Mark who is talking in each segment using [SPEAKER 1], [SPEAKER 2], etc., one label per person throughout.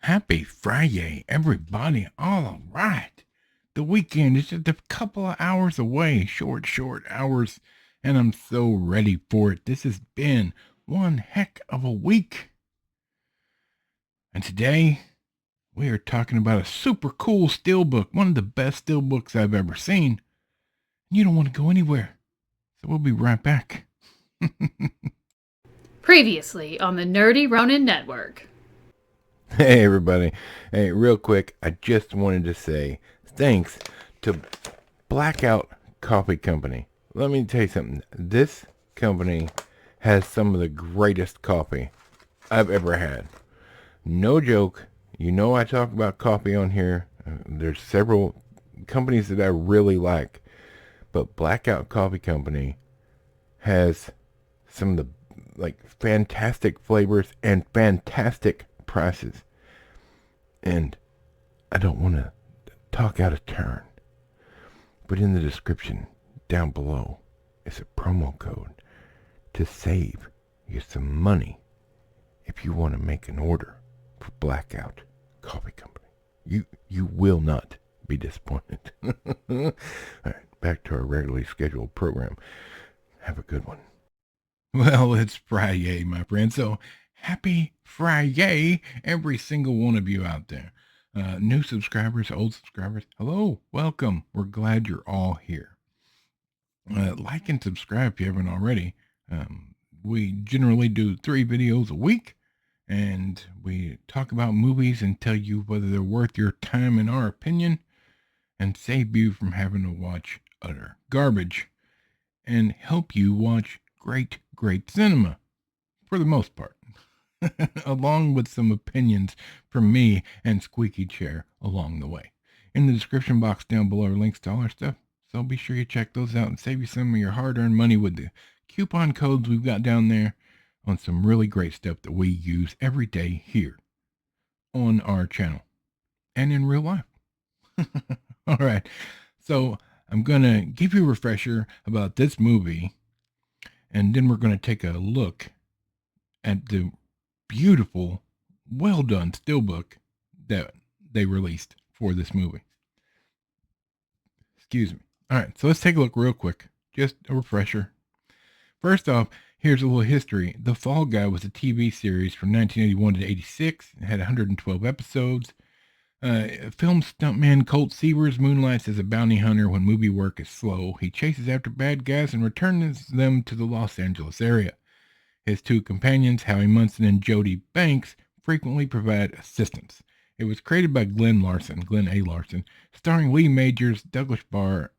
[SPEAKER 1] Happy Fri-Yay, everybody. All right. The weekend is just a couple of hours away, short hours, and I'm so ready for it. This has been one heck of a week. And today, we are talking about a super cool Steelbook, one of the best Steelbooks I've ever seen. You don't want to go anywhere, so we'll be right back.
[SPEAKER 2] Previously on the Nerdy Ronin Network.
[SPEAKER 1] Hey, everybody. Hey, real quick, I just wanted to say thanks to Blackout Coffee Company. Let me tell you something. This company has some of the greatest coffee I've ever had. No joke. You know I talk about coffee on here. There's several companies that I really like. But Blackout Coffee Company has some of the fantastic flavors and fantastic prices. And I don't want to talk out of turn, but in the description down below is a promo code to save you some money if you want to make an order for Blackout Coffee Company. You will not be disappointed. All right, back to our regularly scheduled program. Have a good one. Well, it's Fri-Yay, my friend. So happy Fri-Yay, every single one of you out there. New subscribers, old subscribers, hello, welcome. We're glad you're all here. Like and subscribe if you haven't already. We generally do 3 videos a week, and we talk about movies and tell you whether they're worth your time in our opinion, and save you from having to watch utter garbage, and help you watch great cinema, for the most part. Along with some opinions from me and Squeaky Chair along the way. In the description box down below are links to all our stuff, so be sure you check those out and save you some of your hard-earned money with the coupon codes we've got down there on some really great stuff that we use every day here on our channel and in real life. All right, so I'm going to give you a refresher about this movie, and then we're going to take a look at the beautiful, well done Steelbook that they released for this movie. Excuse me. All right, so let's take a look real quick. Just a refresher. First off, here's a little history. The Fall Guy was a TV series from 1981 to 86. It had 112 episodes. Film stuntman Colt Seavers moonlights as a bounty hunter when movie work is slow. He chases after bad guys and returns them to the Los Angeles area. His 2 companions, Howie Munson and Jody Banks, frequently provide assistance. It was created by Glenn A. Larson, starring Lee Majors, Douglas Barr,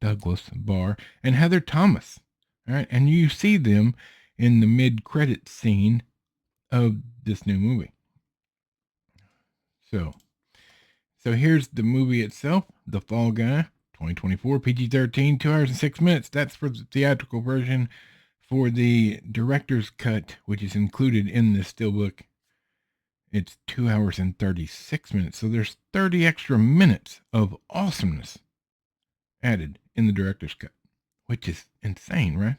[SPEAKER 1] and Heather Thomas. All right, and you see them in the mid-credits scene of this new movie. So here's the movie itself, The Fall Guy, 2024, PG-13, 2 hours and 6 minutes. That's for the theatrical version. For the director's cut, which is included in this Steelbook, it's 2 hours and 36 minutes. So there's 30 extra minutes of awesomeness added in the director's cut, which is insane, right?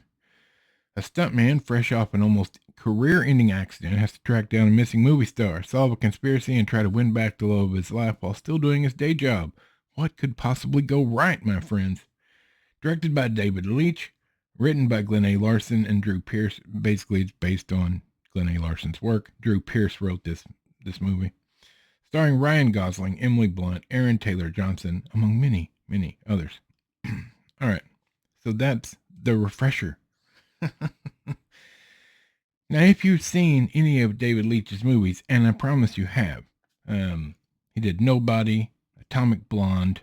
[SPEAKER 1] A stuntman, fresh off an almost career-ending accident, has to track down a missing movie star, solve a conspiracy, and try to win back the love of his life while still doing his day job. What could possibly go right, my friends? Directed by David Leitch, written by Glenn A. Larson and Drew Pearce. Basically, it's based on Glenn A. Larson's work. Drew Pearce wrote this movie. Starring Ryan Gosling, Emily Blunt, Aaron Taylor Johnson, among many others. All right, so that's the refresher. Now, if you've seen any of David Leitch's movies, and I promise you have, he did Nobody, Atomic Blonde,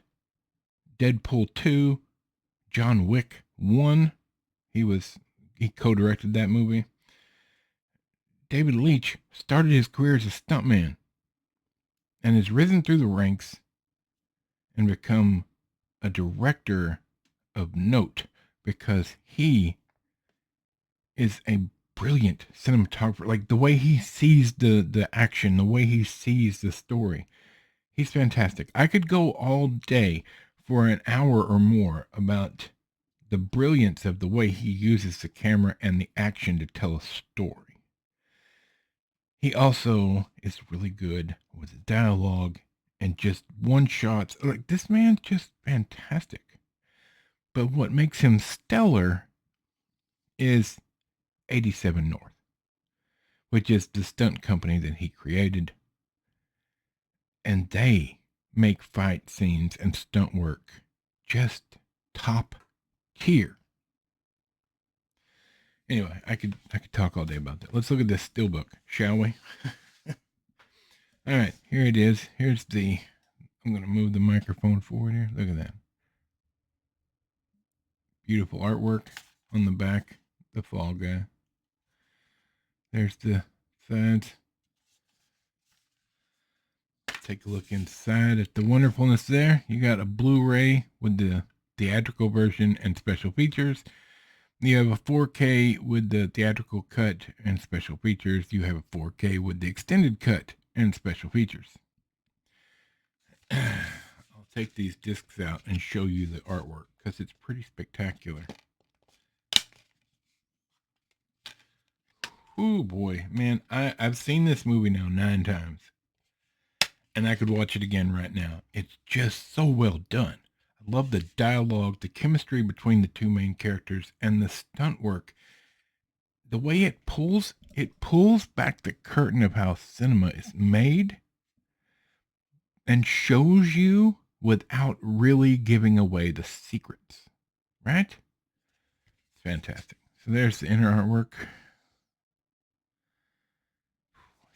[SPEAKER 1] Deadpool 2, John Wick 1. He co-directed that movie. David Leitch started his career as a stuntman and has risen through the ranks and become a director of note because he is a brilliant cinematographer. Like the way he sees the action, the way he sees the story. He's fantastic. I could go all day for an hour or more about the brilliance of the way he uses the camera and the action to tell a story. He also is really good with with the dialogue and just one shots. Like, this man's just fantastic. But what makes him stellar is 87 North, which is the stunt company that he created. And they make fight scenes and stunt work just top tier. Anyway, I could talk all day about that. Let's look at this Steelbook, shall we? All right, here it is. Here's the. I'm going to move the microphone forward here. Look at that. Beautiful artwork on the back. The fall guy. There's the sides. Take a look inside at the wonderfulness there. You got a Blu-ray with the theatrical version and special features. You have a 4K with the theatrical cut and special features. You have a 4K with the extended cut and special features. I'll take these discs out and show you the artwork because it's pretty spectacular. Oh boy, man, I've seen this movie now 9 times. And I could watch it again right now. It's just so well done. I love the dialogue, the chemistry between the two main characters, and the stunt work. The way it pulls back the curtain of how cinema is made and shows you without really giving away the secrets. Right? It's fantastic. So there's the inner artwork.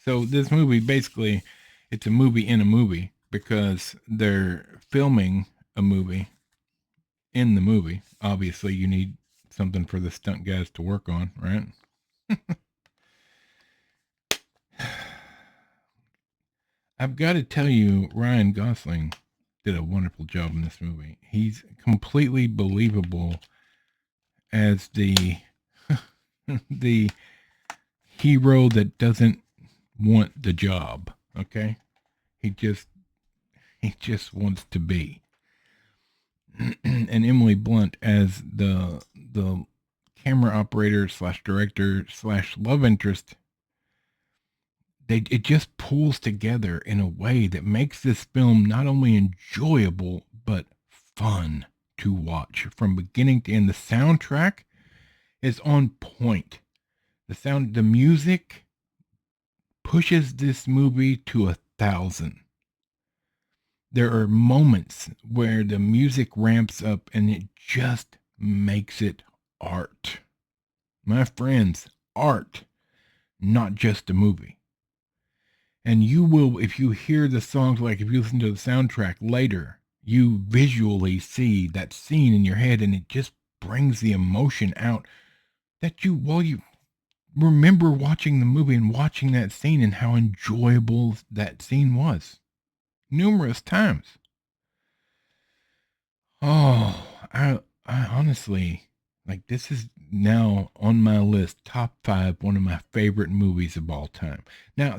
[SPEAKER 1] So this movie, basically, it's a movie in a movie because they're filming a movie in the movie. Obviously, you need something for the stunt guys to work on, right? I've got to tell you, Ryan Gosling did a wonderful job in this movie. He's completely believable as the the hero that doesn't want the job, okay? He just wants to be. And Emily Blunt as the camera operator / director / love interest. It just pulls together in a way that makes this film not only enjoyable but fun to watch from beginning to end. The soundtrack is on point. The music pushes this movie to 1,000. There are moments where the music ramps up and it just makes it art. My friends, art, not just a movie. And you will, if you hear the songs, like if you listen to the soundtrack later, you visually see that scene in your head and it just brings the emotion out that you remember watching the movie and watching that scene and how enjoyable that scene was. Numerous times. Oh, I honestly, like, this is now on my list, top 5, one of my favorite movies of all time. Now,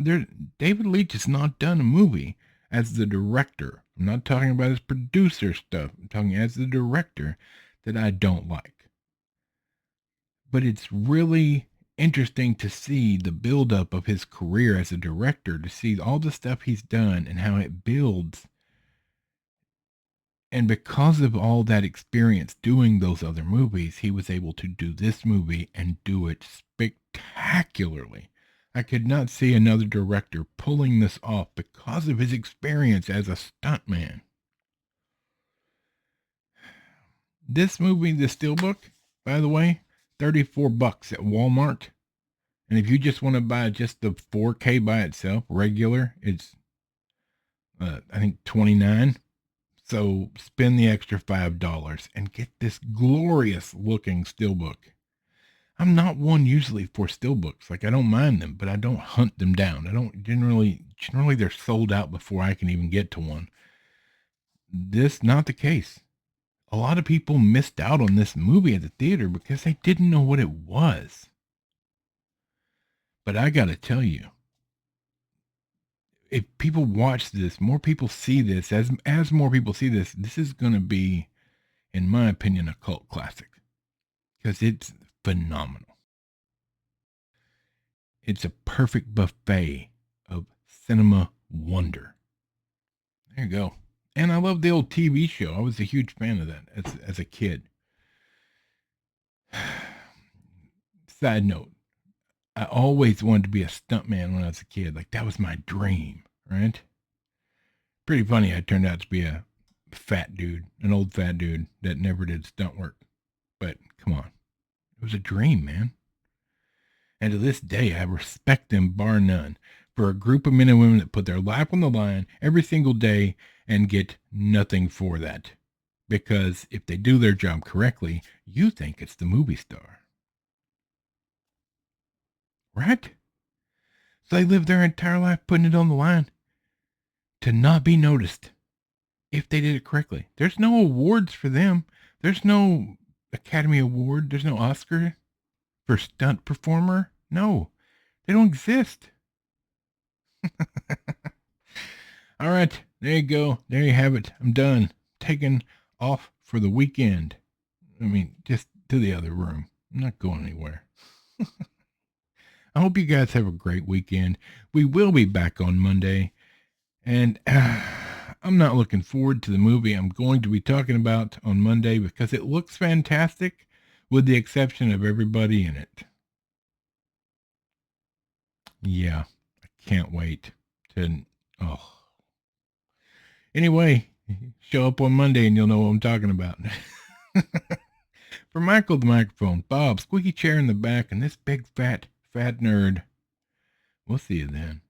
[SPEAKER 1] David Leitch has not done a movie as the director. I'm not talking about his producer stuff. I'm talking as the director that I don't like. But it's really interesting to see the buildup of his career as a director, to see all the stuff he's done and how it builds. And because of all that experience doing those other movies, he was able to do this movie and do it spectacularly. I could not see another director pulling this off because of his experience as a stuntman. This movie, the Steelbook, by the way, $34 at Wal-Mart. And if you just want to buy just the 4K by itself, regular, it's I think $29. So spend the extra $5 and get this glorious looking Steelbook. I'm not one usually for Steelbooks. Like, I don't mind them, but I don't hunt them down. I don't generally they're sold out before I can even get to one. This not the case. A lot of people missed out on this movie at the theater because they didn't know what it was. But I got to tell you, if people watch this, more people see this, as more people see this, this is going to be, in my opinion, a cult classic because it's phenomenal. It's a perfect buffet of cinema wonder. There you go. And I love the old TV show. I was a huge fan of that as a kid. Side note, I always wanted to be a stuntman when I was a kid. Like, that was my dream, right? Pretty funny I turned out to be a fat dude, an old fat dude that never did stunt work. But come on, it was a dream, man. And to this day, I respect them bar none for a group of men and women that put their life on the line every single day and get nothing for that. Because if they do their job correctly, you think it's the movie star. Right? So they live their entire life putting it on the line to not be noticed if they did it correctly. There's no awards for them. There's no Academy Award. There's no Oscar for stunt performer. No, they don't exist. All right, there you go. There you have it. I'm done. Taking off for the weekend. I mean, just to the other room. I'm not going anywhere. I hope you guys have a great weekend. We will be back on Monday. And I'm not looking forward to the movie I'm going to be talking about on Monday because it looks fantastic with the exception of everybody in it. Yeah, I can't wait to... Anyway, show up on Monday and you'll know what I'm talking about. For Michael the microphone, Bob, squeaky chair in the back, and this big fat nerd. We'll see you then.